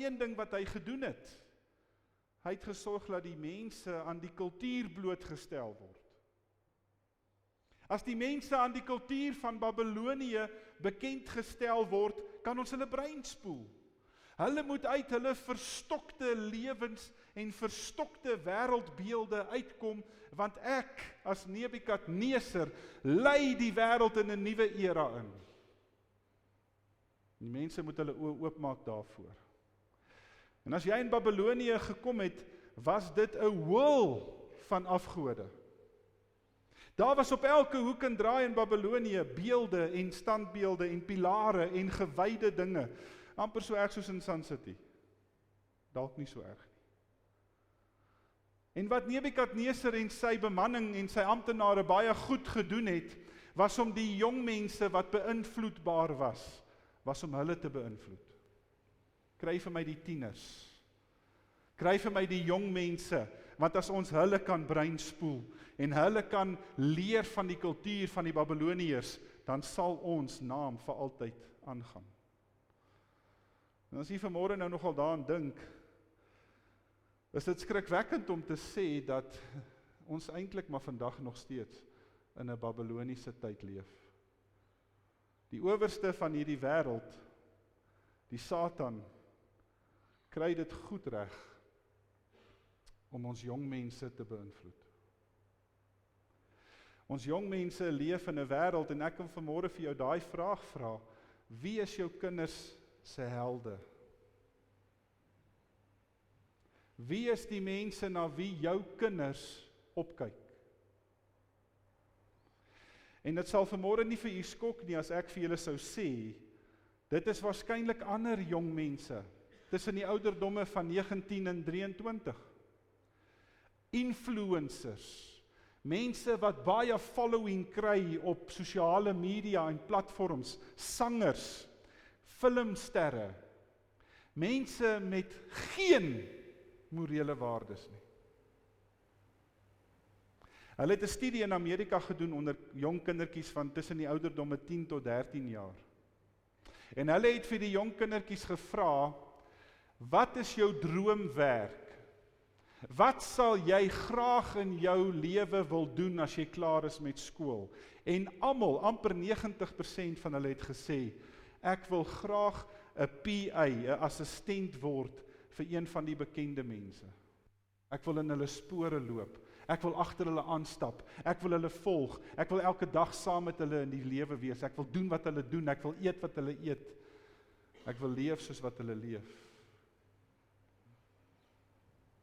een ding wat hy gedoen het. Hy het gesorg dat die mense aan die kultuur blootgestel word. As die mense aan die kultuur van Babylonië bekend gestel word, kan ons hulle brein spoel. Hulle moet uit hulle verstokte lewens en verstokte wêreldbeelde uitkom, want ek, as Nebukadneser, lei die wêreld in 'n nuwe era in. Die mense moet hulle oë oopmaak daarvoor. En as jy in Babylonië gekom het, was dit 'n hol van afgode. Daar was op elke hoek en draai in Babylonië beelde en standbeelde en pilare en gewyde dinge. Amper so erg soos in Sun City. Dalk nie so erg nie. En wat Nebukadneser en sy bemanning en sy amptenare baie goed gedoen het, was om die jong mense wat beïnvloedbaar was om hulle te beïnvloed. Kry vir my die tieners. Kry vir my die jong mense, want as ons hulle kan breinspoel en hulle kan leer van die kultuur van die Babyloniërs, dan sal ons naam vir altyd aangaan. En as jy vanmôre nou nogal daaraan dink, is dit skrikwekkend om te sê dat ons eintlik maar vandag nog steeds in 'n Babyloniese tyd leef. Die owerste van hierdie wêreld, die Satan, kry dit goed reg om ons jong mense te beïnvloed. Ons jong mense leef in 'n wêreld, en ek kan vanmôre vir jou daai vraag vra: wie is jou kinders se helde? Wie is die mense na wie jou kinders opkyk? En dit sal vanmôre nie vir u skok nie as ek vir julle sou sê, dit is waarskynlik ander jong mense tussen die ouderdomme van 19 en 23. Influencers, mense wat baie following kry op sosiale media en platforms, sangers, filmsterre, mense met geen morele waardes nie. Hulle het 'n studie in Amerika gedoen onder jong kindertjies van tussen die ouderdomme 10 tot 13 jaar. En hulle het vir die jong kindertjies gevra: wat is jou droomwerk? Wat sal jy graag in jou lewe wil doen as jy klaar is met skool? En almal, amper 90% van hulle het gesê: ek wil graag 'n PA, 'n assistent word vir een van die bekende mense. Ek wil in hulle spore loop. Ek wil agter hulle aanstap. Ek wil hulle volg. Ek wil elke dag saam met hulle in die lewe wees. Ek wil doen wat hulle doen. Ek wil eet wat hulle eet. Ek wil leef soos wat hulle leef.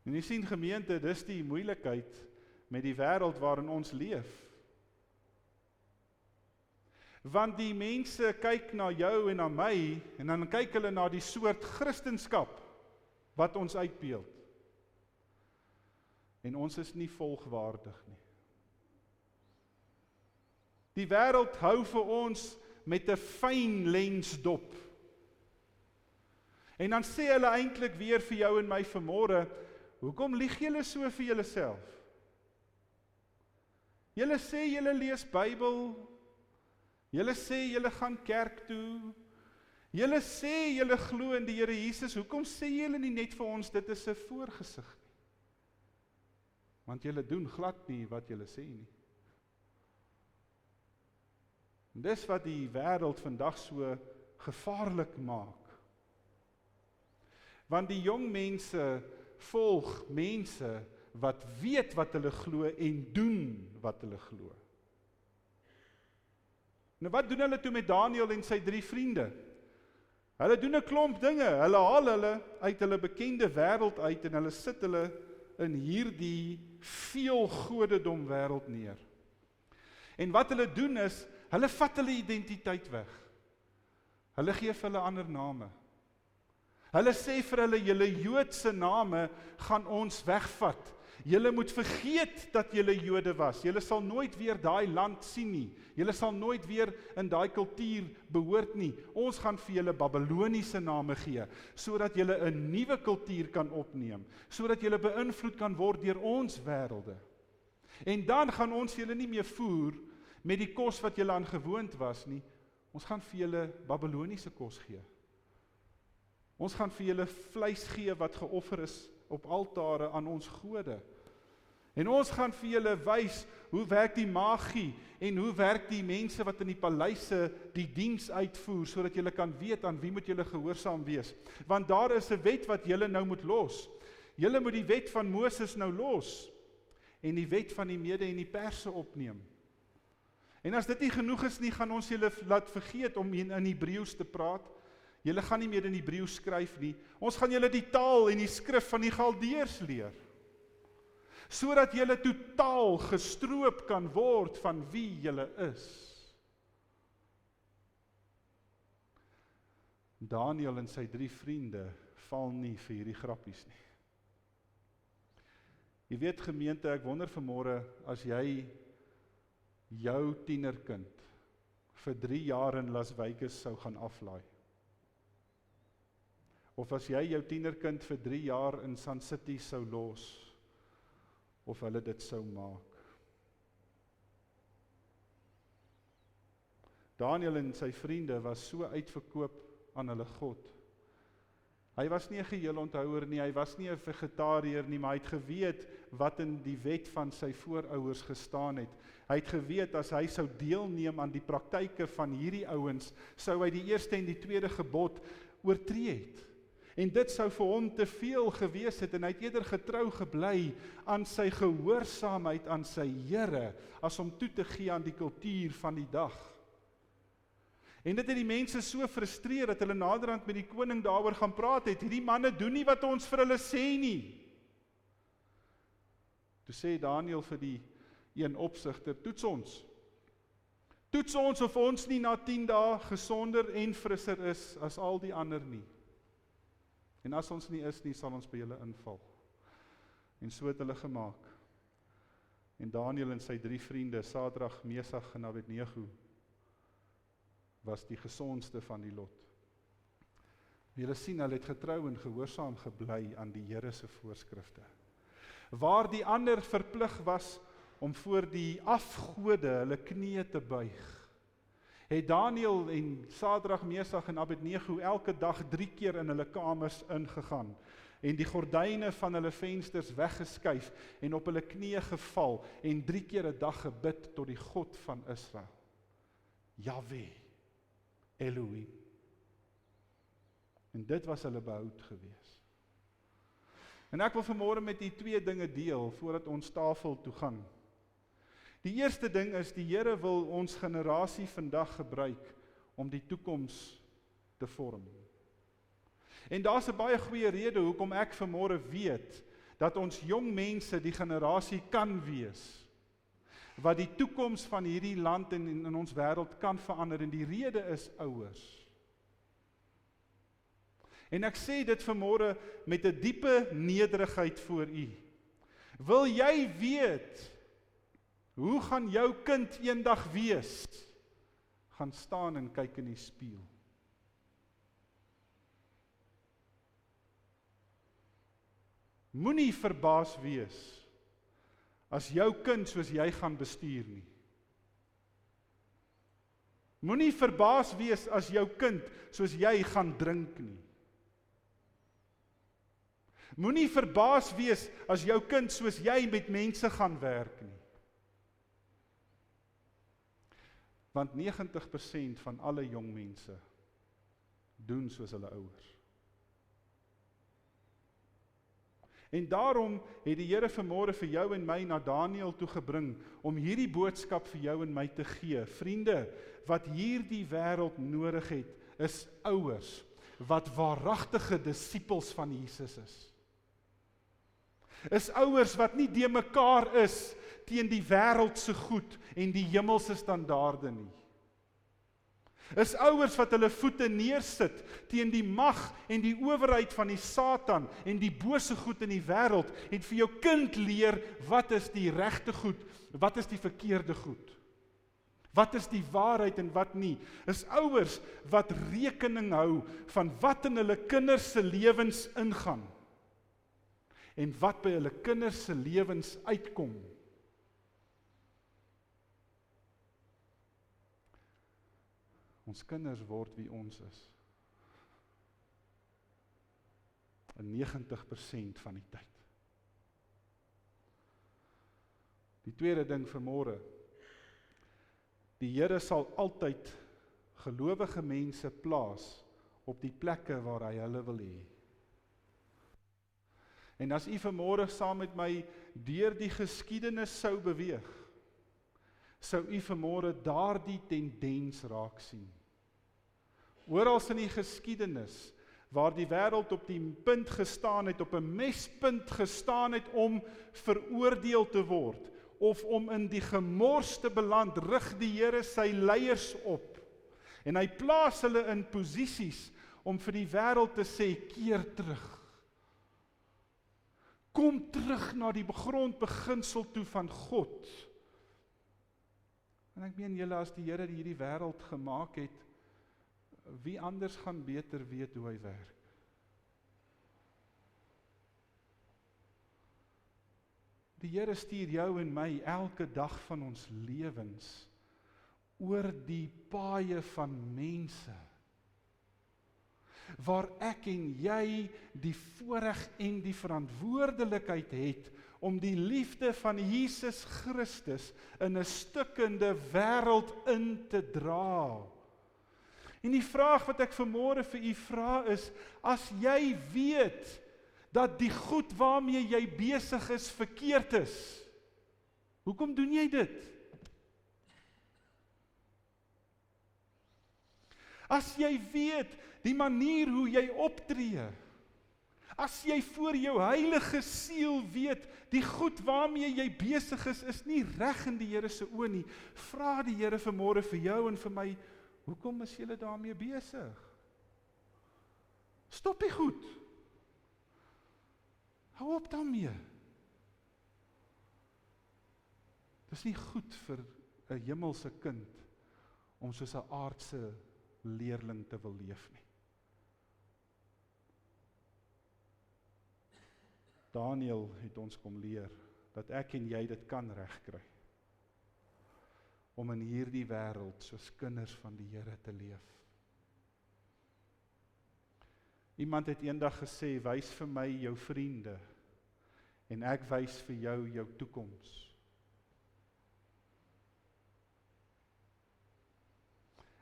En jy sien gemeente, dis die moeilikheid met die wêreld waarin ons leef. Want die mense kyk na jou en na my, en dan kyk hulle na die soort Christendom wat ons uitbeeld. En ons is nie volgwaardig nie. Die wêreld hou vir ons met 'n fyn lensdop. En dan sê hulle eintlik weer vir jou en my vanmôre: hoekom lieg julle so vir julleself? Julle sê julle lees Bybel, julle sê julle gaan kerk toe, julle sê julle glo in die Here Jesus, hoekom sê julle nie net vir ons dit is 'n voorgesig nie? Want julle doen glad nie wat julle sê nie. En dis wat die wêreld vandag so gevaarlik maak. Want die jong mense volg mense wat weet wat hulle glo en doen wat hulle glo. Nou wat doen hulle toe met Daniël en sy 3 vriende? Hulle doen 'n klomp dinge. Hulle haal hulle uit hulle bekende wêreld uit en hulle sit hulle in hierdie veelgodedom wêreld neer. En wat hulle doen is, hulle vat hulle identiteit weg. Hulle gee vir hulle ander name. Hulle sê vir hulle, julle Joodse name gaan ons wegvat. Julle moet vergeet dat julle Jode was. Julle sal nooit weer daai land sien nie. Julle sal nooit weer in daai kultuur behoort nie. Ons gaan vir julle Babyloniese name gee, sodat julle 'n nuwe kultuur kan opneem, sodat julle beïnvloed kan word deur ons wêrelde. En dan gaan ons julle nie meer voer met die kos wat julle aan gewoond was nie. Ons gaan vir julle Babyloniese kos gee. Ons gaan vir julle vleis gee wat geoffer is op altare aan ons gode. En ons gaan vir julle wys hoe werk die magie en hoe werk die mense wat in die paleise die diens uitvoer, sodat julle kan weet aan wie moet julle gehoorsaam wees. Want daar is 'n wet wat julle nou moet los. Julle moet die wet van Moses nou los en die wet van die Mede en die Perse opneem. En as dit nie genoeg is nie, gaan ons julle laat vergeet om in Hebreëus te praat. Julle gaan nie meer in Hebreëus skryf nie. Ons gaan julle die taal en die skrif van die Galdeërs leer, sodat julle totaal gestroop kan word van wie julle is. Daniël en sy 3 vriende val nie vir hierdie grappies nie. Jy weet gemeente, ek wonder vanmôre, as jy jou tienerkind vir 3 jaar in Las Vegas sou gaan aflaai, of as jy jou tienerkind vir 3 jaar in Sun City sou los, of hulle dit sou maak. Daniël en sy vriende was so uitverkoop aan hulle God. Hy was nie 'n geheel onthouer nie, hy was nie 'n vegetariër nie, maar hy het geweet wat in die wet van sy voorouers gestaan het. Hy het geweet as hy sou deelneem aan die praktyke van hierdie ouens, sou hy die eerste en die tweede gebod oortree het. En dit sou vir hom te veel gewees het, en hy het eerder getrou gebly aan sy gehoorsaamheid aan sy Here, as om toe te gee aan die kultuur van die dag. En dit het die mense so frustreer, dat hulle naderhand met die koning daaroor gaan praat het. Hierdie manne doen nie wat ons vir hulle sê nie. Toe sê Daniël vir die een opsigter, toets ons of ons nie na 10 dae gesonder en frisser is as al die ander nie. En as ons nie is nie, sal ons by julle inval. En so het hulle gemaak. En Daniël en sy 3 vriende, Sadrag, Mesach en Abednego, was die gesondste van die lot. Julle sien, hulle het getrou en gehoorsaam gebly aan die Here se voorskrifte. Waar die ander verplig was om voor die afgode hulle knieë te buig, het Daniël en Sadrag, Mesach en Abednego elke dag 3 keer in hulle kamers ingegaan en die gordyne van hulle vensters weggeskuif en op hulle knieë geval en 3 keer 'n dag gebid tot die God van Israel. Jahwe, Elohim. En dit was hulle behoud gewees. En ek wil vanmôre met die 2 dinge deel voordat ons tafel toe gaan. Die eerste ding is, die Here wil ons generasie vandag gebruik om die toekoms te vorm. En daar's 'n baie goeie rede hoekom ek vanmôre weet dat ons jong mense die generasie kan wees wat die toekoms van hierdie land en in ons wêreld kan verander, en die rede is ouers. En ek sê dit vanmôre met 'n diepe nederigheid voor u. Wil jy weet hoe gaan jou kind eendag wees? Gaan staan en kyk in die spieël. Moenie verbaas wees as jou kind soos jy gaan bestuur nie. Moenie verbaas wees as jou kind soos jy gaan drink nie. Moenie verbaas wees as jou kind soos jy met mense gaan werk nie. Want 90% van alle jong mense doen soos hulle ouers. En daarom het die Here vanmôre vir jou en my na Daniël toe gebring om hierdie boodskap vir jou en my te gee. Vriende, wat hierdie wêreld nodig het, is ouers wat waaragtige disippels van Jesus is. Is ouers wat nie de mekaar is teen die wêreldse goed en die hemelse standaarde nie. Is ouers wat hulle voete neersit teen die mag en die owerheid van die Satan en die bose goed in die wêreld en vir jou kind leer wat is die regte goed, wat is die verkeerde goed. Wat is die waarheid en wat nie? Is ouers wat rekening hou van wat in hulle kinders se lewens ingaan en wat by hulle kinders se lewens uitkom. Ons kinders word wie ons is. in 90% van die tyd. Die tweede ding vanmôre, die Here sal altyd gelowige mense plaas op die plekke waar hy hulle wil hê. En as u vanmôre saam met my deur die geskiedenis sou beweeg, sou u vanmôre daardie tendens raak sien. Oral in die geskiedenis, waar die wêreld op die punt gestaan het, op 'n mespunt gestaan het om veroordeel te word, of om in die gemors te beland, rig die Here sy leiers op. En hy plaas hulle in posisies om vir die wêreld te sê, keer terug. Kom terug na die grondbeginsel toe van God. En ek meen julle, as die Here hierdie wêreld gemaak het, wie anders gaan beter weet hoe hy werk? Die Here stuur jou en my elke dag van ons lewens oor die paaie van mense, waar ek en jy die voorreg en die verantwoordelikheid het om die liefde van Jesus Christus in 'n stikkende wêreld in te dra. En die vraag wat ek vanmôre vir u vra is, as jy weet dat die goed waarmee jy besig is verkeerd is, hoekom doen jy dit? As jy weet die manier hoe jy optree, as jy voor jou heilige siel weet, die goed waarmee jy besig is nie reg in die Here se oë nie, vra die Here vanmôre vir jou en vir my, hoekom is julle daarmee besig? Stop die goed. Hou op daarmee. Dis nie goed vir 'n hemelse kind om soos 'n aardse leerling te wil leef nie. Daniël het ons kom leer dat ek en jy dit kan regkry om in hierdie wêreld soos kinders van die Here te leef. Iemand het eendag gesê, wys vir my jou vriende en ek wys vir jou toekoms.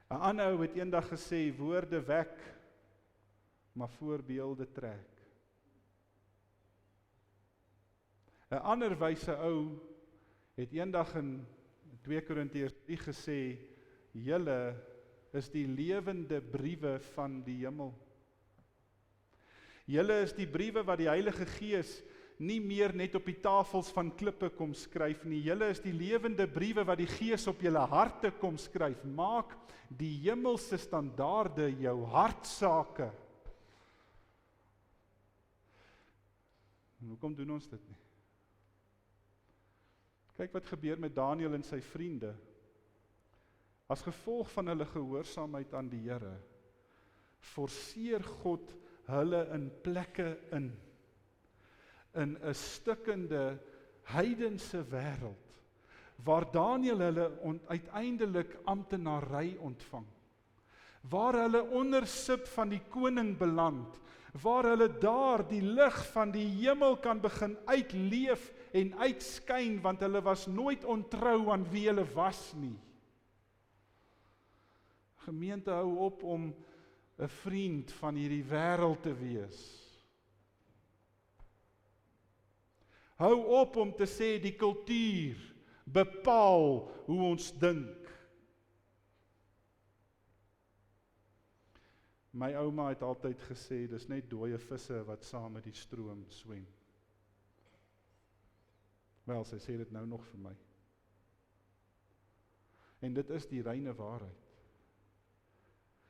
Een ander ou het eendag gesê, woorde wek, maar voorbeelde trek. Een ander wyse ou het eendag in 2 Korintiërs 3 gesê, julle is die lewende briewe van die hemel. Julle is die briewe wat die Heilige Gees nie meer net op die tafels van klippe kom skryf nie. Julle is die lewende briewe wat die Gees op julle harte kom skryf. Maak die hemelse standaarde jou hartsake. En hoekom doen ons dit nie? Kyk wat gebeur met Daniël en sy vriende. As gevolg van hulle gehoorsaamheid aan die Here, forceer God hulle in plekke in 'n stikkende heidense wêreld, waar Daniël hulle uiteindelik amptenary ontvang, waar hulle onder sip van die koning beland, waar hulle daar die lig van die hemel kan begin uitleef en uitskyn, want hulle was nooit ontrou aan wie hulle was nie. Gemeente, hou op om 'n vriend van hierdie wêreld te wees. Hou op om te sê die kultuur bepaal hoe ons dink. My ouma het altyd gesê, dis net dooie visse wat saam met die stroom swem. Wel, sy sê dit nou nog vir my. En dit is die reine waarheid.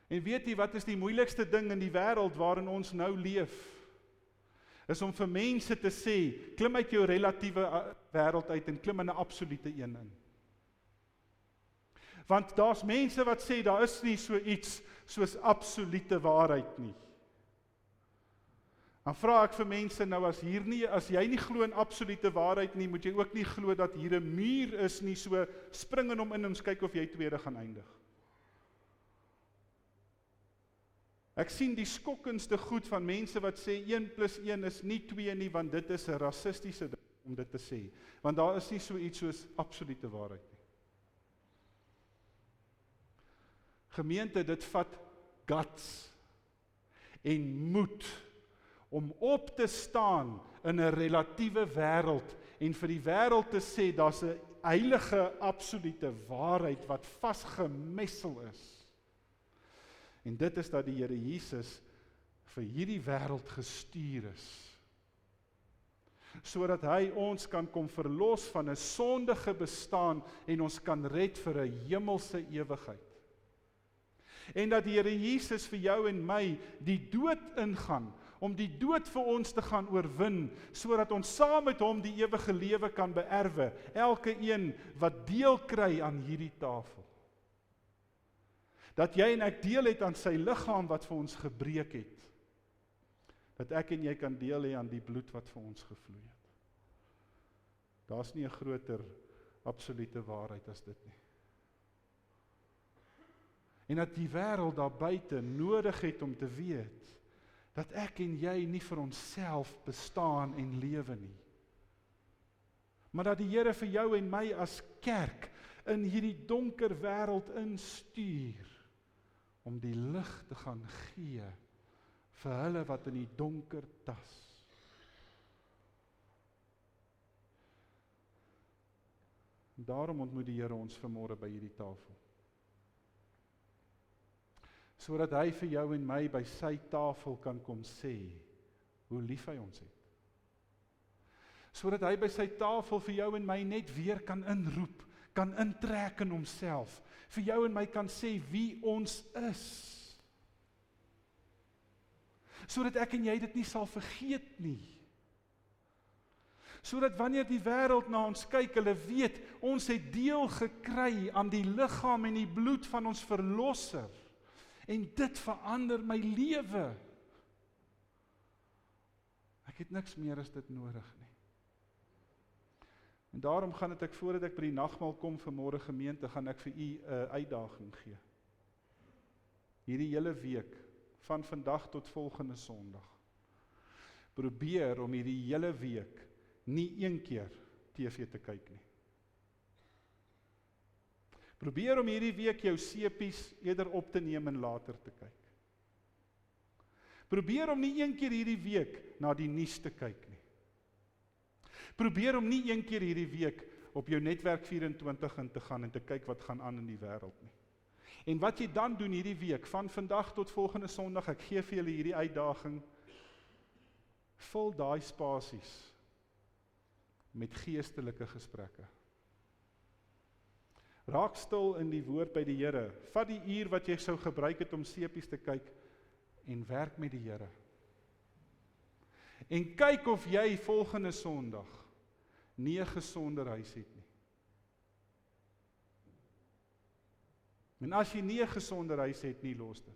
En weet jy wat is die moeilikste ding in die wêreld waarin ons nou leef? Is om vir mense te sê, klim uit jou relatiewe wêreld uit en klim in 'n absolute een in. Want daar's mense wat sê, daar is nie so iets soos absolute waarheid nie. Dan vra ek vir mense nou, as jy nie glo in absolute waarheid nie, moet jy ook nie glo dat hier 'n muur is nie, so spring in hom in en kyk of jy tweede gaan eindig. Ek sien die skokkendste goed van mense wat sê 1 + 1 is nie 2 nie, want dit is 'n rassistiese ding om dit te sê. Want daar is nie so iets soos absolute waarheid nie. Gemeente, dit vat guts en moed om op te staan in 'n relatiewe wêreld en vir die wêreld te sê daar's 'n heilige absolute waarheid wat vasgemessel is. En dit is dat die Here Jesus vir hierdie wêreld gestuur is, sodat hy ons kan kom verlos van 'n sondige bestaan en ons kan red vir 'n hemelse ewigheid. En dat die Here Jesus vir jou en my die dood ingaan, om die dood vir ons te gaan oorwin, sodat ons saam met hom die ewige lewe kan beerwe, elke een wat deel kry aan hierdie tafel. Dat jy en ek deel het aan sy liggaam wat vir ons gebreek het. Dat ek en jy kan deel hê aan die bloed wat vir ons gevloei het. Daar's nie 'n groter absolute waarheid as dit nie. En dat die wêreld daar buite nodig het om te weet, dat ek en jy nie vir onsself bestaan en lewe nie. Maar dat die Here vir jou en my as kerk in hierdie donker wêreld instuur, om die lig te gaan gee vir hulle wat in die donker tas. En daarom ontmoet die Here ons vanmôre by hierdie tafel. Sodat hy vir jou en my by sy tafel kan kom sê, hoe lief hy ons het. Sodat hy by sy tafel vir jou en my net weer kan inroep, kan intrek in homself, vir jou en my kan sê wie ons is. Sodat ek en jy dit nie sal vergeet nie. Sodat wanneer die wêreld na ons kyk, hulle weet, ons het deel gekry aan die liggaam en die bloed van ons verlosser. En dit verander my lewe. Ek het niks meer as dit nodig nie. En daarom gaan ek voordat ek by die nagmaal kom vanmôre gemeente, gaan ek vir u 'n uitdaging gee. Hierdie hele week, van vandag tot volgende Sondag. Probeer om hierdie hele week nie een keer TV te kyk nie. Probeer om hierdie week jou sepies eerder op te neem en later te kyk. Probeer om nie een keer hierdie week na die nuus te kyk nie. Probeer om nie een keer hierdie week op jou netwerk 24 in te gaan en te kyk wat gaan aan in die wêreld nie. En wat jy dan doen hierdie week, van vandag tot volgende Sondag, ek gee vir julle hierdie uitdaging, vul daai spasies met geestelike gesprekke. Raak stil in die woord by die Here. Vat die uur wat jy sou gebruik het om sepies te kyk en werk met die Here. En kyk of jy volgende Sondag nie 'n gesonder huis het nie. En as jy nie 'n gesonder huis het nie, los dit.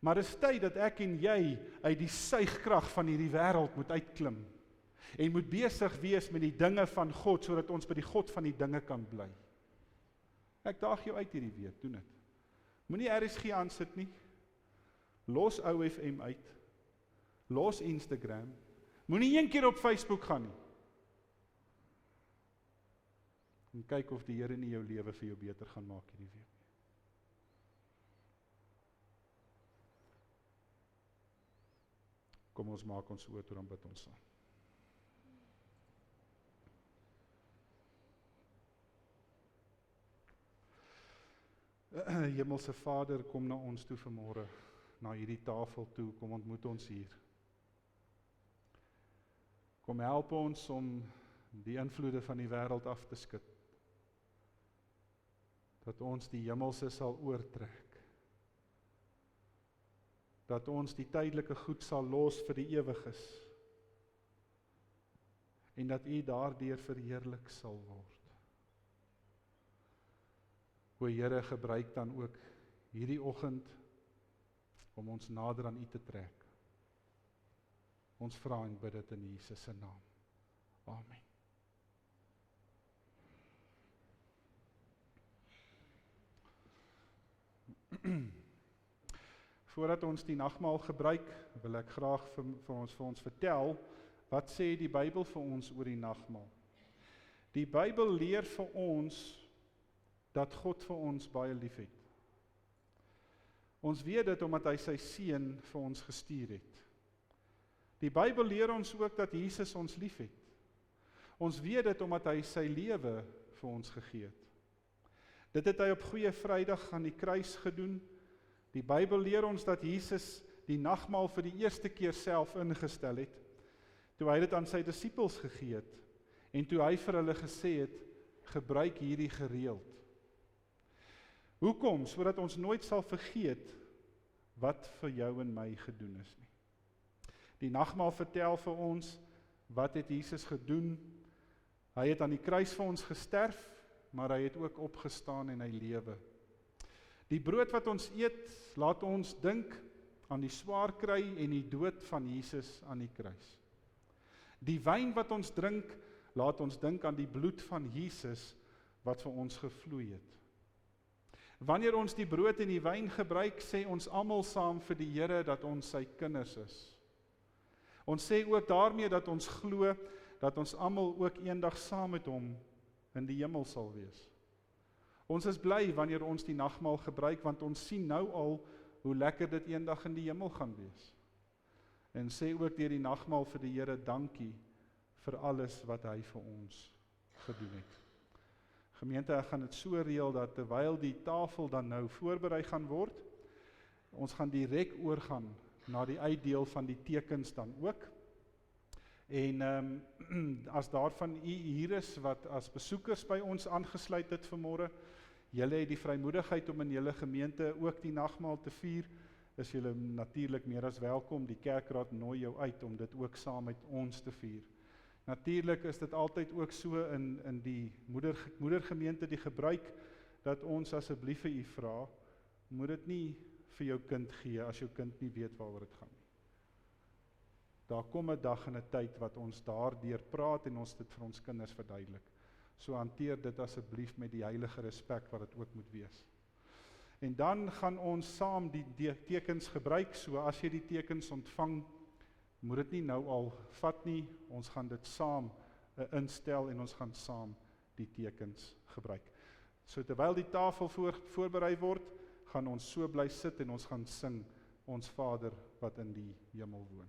Maar dit is tyd dat ek en jy uit die suigkrag van hierdie wêreld moet uitklim. En moet besig wees met die dinge van God, sodat ons by die God van die dinge kan bly. Ek daag jou uit hierdie week, doen dit. Moenie RSG aansit nie. Los OFM uit. Los Instagram. Moenie een keer op Facebook gaan nie. En kyk of die Here nie jou lewe vir jou beter gaan maak hierdie week. Kom ons maak ons oë toe, dan bid ons saam. Hemelse Vader, kom na ons toe vanmôre, na hierdie tafel toe, kom ontmoet ons hier. Kom help ons om die invloede van die wêreld af te skud, dat ons die hemelse sal oortrek, dat ons die tydelike goed sal los vir die ewiges, en dat U daardeur verheerlik sal word. O Here, gebruik dan ook hierdie oggend om ons nader aan U te trek. Ons vra en bid dit in Jesus se naam. Amen. Voordat ons die nagmaal gebruik, wil ek graag vir ons vertel, wat sê die Bybel vir ons oor die nagmaal. Die Bybel leer vir ons, dat God vir ons baie lief het. Ons weet dit omdat hy sy seun vir ons gestuur het. Die Bybel leer ons ook dat Jesus ons lief het. Ons weet dit omdat hy sy lewe vir ons gegee het. Dit het hy op Goeie Vrydag aan die kruis gedoen. Die Bybel leer ons dat Jesus die nagmaal vir die eerste keer self ingestel het, toe hy dit aan sy disippels gegee het, en toe hy vir hulle gesê het, gebruik hierdie gereeld. Hoekom? Sodat ons nooit sal vergeet wat vir jou en my gedoen is nie. Die nagmaal vertel vir ons, wat het Jesus gedoen? Hy het aan die kruis vir ons gesterf, maar hy het ook opgestaan en hy lewe. Die brood wat ons eet, laat ons dink aan die swaar kry en die dood van Jesus aan die kruis. Die wyn wat ons drink, laat ons dink aan die bloed van Jesus wat vir ons gevloei het. Wanneer ons die brood en die wyn gebruik, sê ons almal saam vir die Here dat ons sy kinders is. Ons sê ook daarmee dat ons glo dat ons almal ook eendag saam met hom in die hemel sal wees. Ons is bly wanneer ons die nagmaal gebruik, want ons sien nou al hoe lekker dit eendag in die hemel gaan wees. En sê ook deur die nagmaal vir die Here dankie vir alles wat hy vir ons gedoen het. Gemeente, ek gaan dit so reël dat terwyl die tafel dan nou voorberei gaan word, ons gaan direk oorgaan na die uitdeel van die tekens dan ook. En as daar van u hier is wat as besoekers by ons aangesluit het vanmôre, julle het die vrymoedigheid om in julle gemeente ook die nagmaal te vier, is julle natuurlik meer as welkom. Die kerkraad nooi jou uit om dit ook saam met ons te vier. Natuurlik is dit altyd ook so in die moedergemeente die gebruik, dat ons asseblief vir u vra, moet dit nie vir jou kind gee, as jou kind nie weet waaroor dit gaan. Daar kom 'n dag en 'n tyd wat ons daardeur praat en ons dit vir ons kinders verduidelik. So hanteer dit asseblief met die heilige respek wat dit ook moet wees. En dan gaan ons saam die tekens gebruik, so as jy die tekens ontvang, moet dit nie nou al vat nie, ons gaan dit saam instel en ons gaan saam die tekens gebruik. So terwyl die tafel voorberei word, gaan ons so bly sit en ons gaan sing, ons Vader wat in die hemel woon.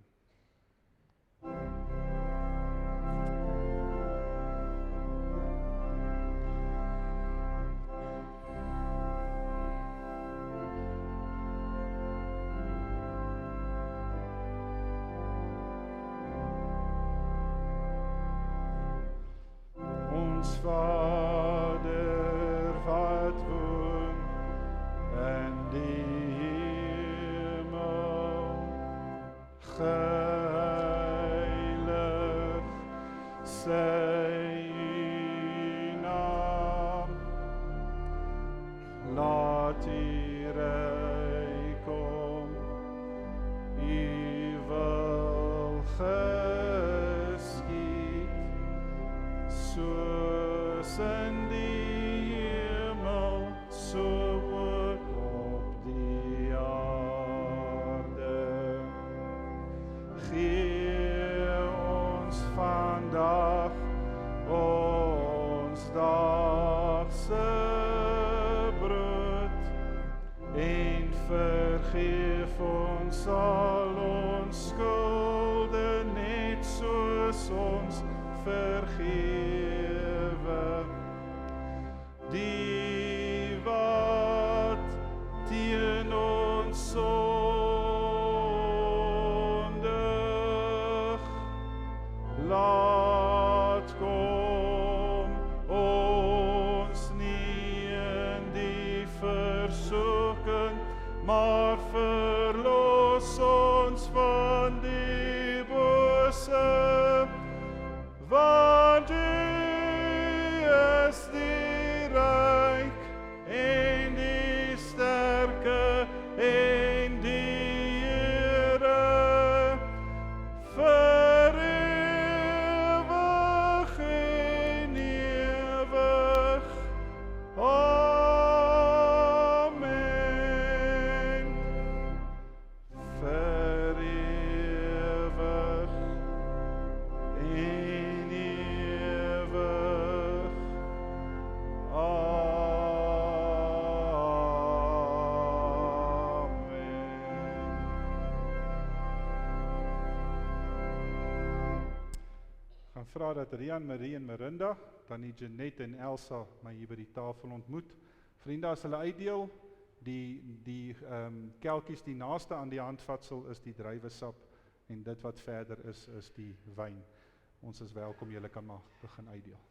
Ons Vader wat woon in die hemel, geheilig sy naam, laat u ryk kom, u wil geskied, soos in die hemel, so ook op die aarde. Gee ons vandag ons daagse brood, en vergeef ons al ons skulde, net soos ons vergewe die wat teen ons sondig, laat kom ons nie in die versoeking, maar verlos ons van die bose, want u is die ryk en die sterke en die Here, vir ewig en ewig. Amen. gaan vra dat Rian, Marie en Marinda, dan die Jeanette en Elsa my hier by die tafel ontmoet. Vriende, as hulle uitdeel, die kelkies die naaste aan die handvatsel is die druiwesap en dit wat verder is die wyn. Ons is welkom, julle kan maar begin uitdeel.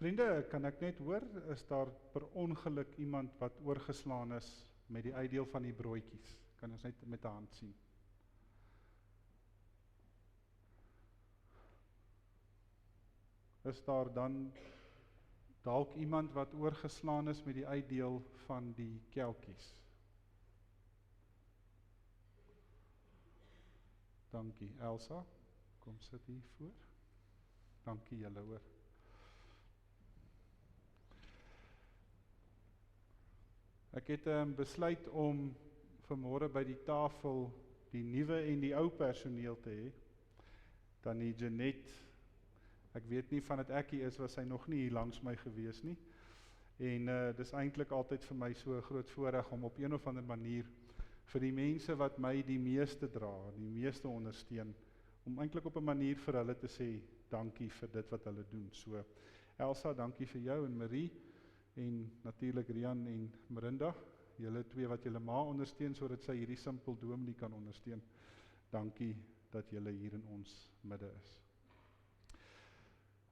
Vriende, kan ek net hoor, is daar per ongeluk iemand wat oorgeslaan is met die uitdeel van die broodjies? Kan ons net met 'n hand sien? Is daar dan dalk iemand wat oorgeslaan is met die uitdeel van die kelkies? Dankie, Elsa. Kom sit hier voor. Dankie julle hoor. Ek het besluit om vanmôre by die tafel die nuwe en die ou personeel te hê. Dan die Jeanette, ek weet nie van dit ek hier is, was sy nog nie hier langs my gewees nie. En dis eintlik altyd vir my so 'n groot voorreg om op een of ander manier vir die mense wat my die meeste dra, die meeste ondersteun, om eintlik op 'n manier vir hulle te sê, dankie vir dit wat hulle doen. So, Elsa, dankie vir jou en Marie, en natuurlik Rian en Marinda, julle twee wat julle ma ondersteun, sodat sy hierdie simpel dominee kan ondersteun. Dankie dat julle hier in ons midde is.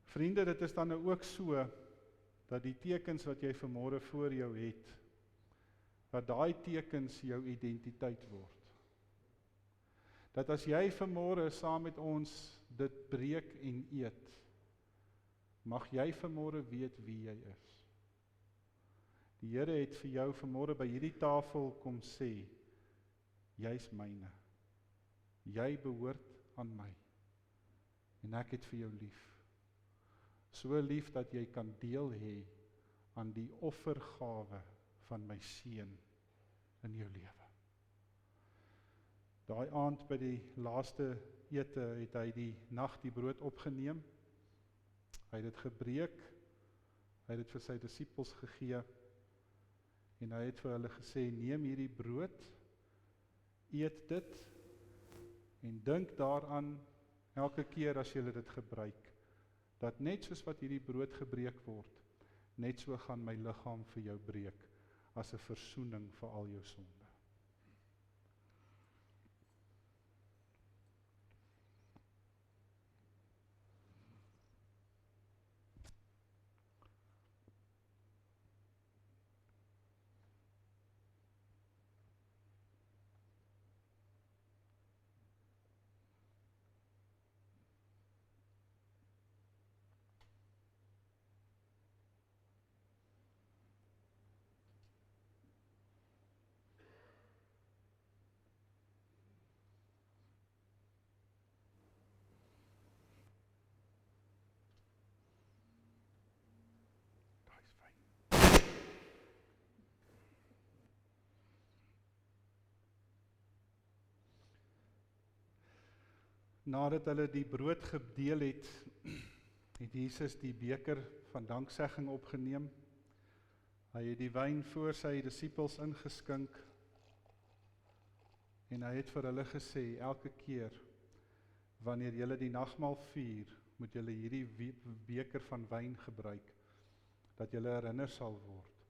Vriende, dit is dan nou ook so, dat die tekens wat jy vanmôre voor jou het, dat daai tekens jou identiteit word. Dat as jy vanmôre saam met ons dit breek en eet, mag jy vanmôre weet wie jy is. Die Here het vir jou vanmôre by hierdie tafel kom sê, jy's myne. Jy behoort aan my. En ek het vir jou lief. So lief dat jy kan deel hê aan die offergawe van my seun in jou lewe. Daai aand by die laaste ete het hy die nag die brood opgeneem. Hy het dit gebreek. Hy het dit vir sy disippels gegee. En hy het vir hulle gesê, neem hierdie brood, eet dit, en dink daaraan elke keer as jy dit gebruik, dat net soos wat hierdie brood gebreek word, net so gaan my liggaam vir jou breek, as 'n versoening vir al jou sonde. Nadat hulle die brood gedeel het, het Jesus die beker van danksegging opgeneem. Hy het die wyn voor sy disippels ingeskink, en hy het vir hulle gesê, elke keer, wanneer julle die nagmaal vier, moet julle hierdie beker van wyn gebruik, dat julle herinner sal word,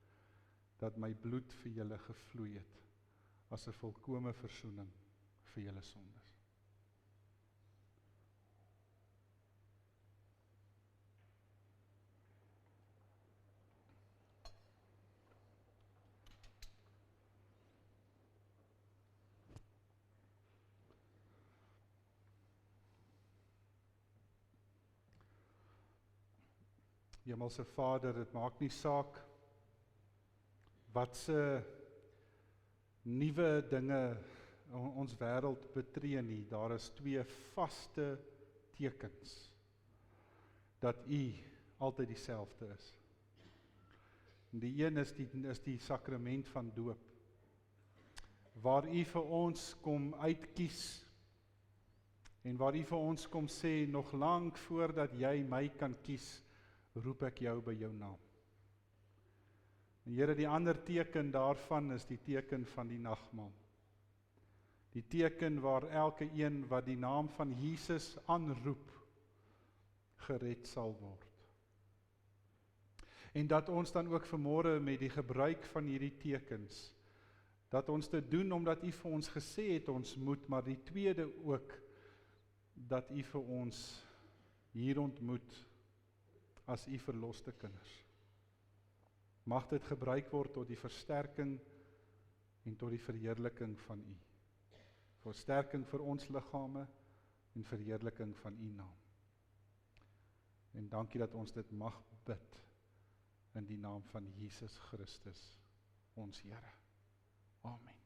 dat my bloed vir julle gevloei het, as 'n volkome versoening vir julle sondes. Hemelse Vader, dit maak nie saak wat se nuwe dinge ons wêreld betree nie. Daar is twee vaste tekens dat U altyd dieselfde is. En die een is die sakrament van doop, waar U vir ons kom uitkies en waar U vir ons kom sê, nog lank voordat jy my kan kies, roep ek jou by jou naam. En Here, die ander teken daarvan is die teken van die nagmaal. Die teken waar elke een wat die naam van Jesus aanroep, gered sal word. En dat ons dan ook vanmôre met die gebruik van hierdie tekens, dat ons dit doen omdat U vir ons gesê het ons moet, maar die tweede ook, dat U vir ons hier ontmoet, as u verloste kinders. Mag dit gebruik word tot die versterking en tot die verheerliking van u. Versterking vir ons liggame en verheerliking van u naam. En dankie dat ons dit mag bid in die naam van Jesus Christus, ons Here. Amen.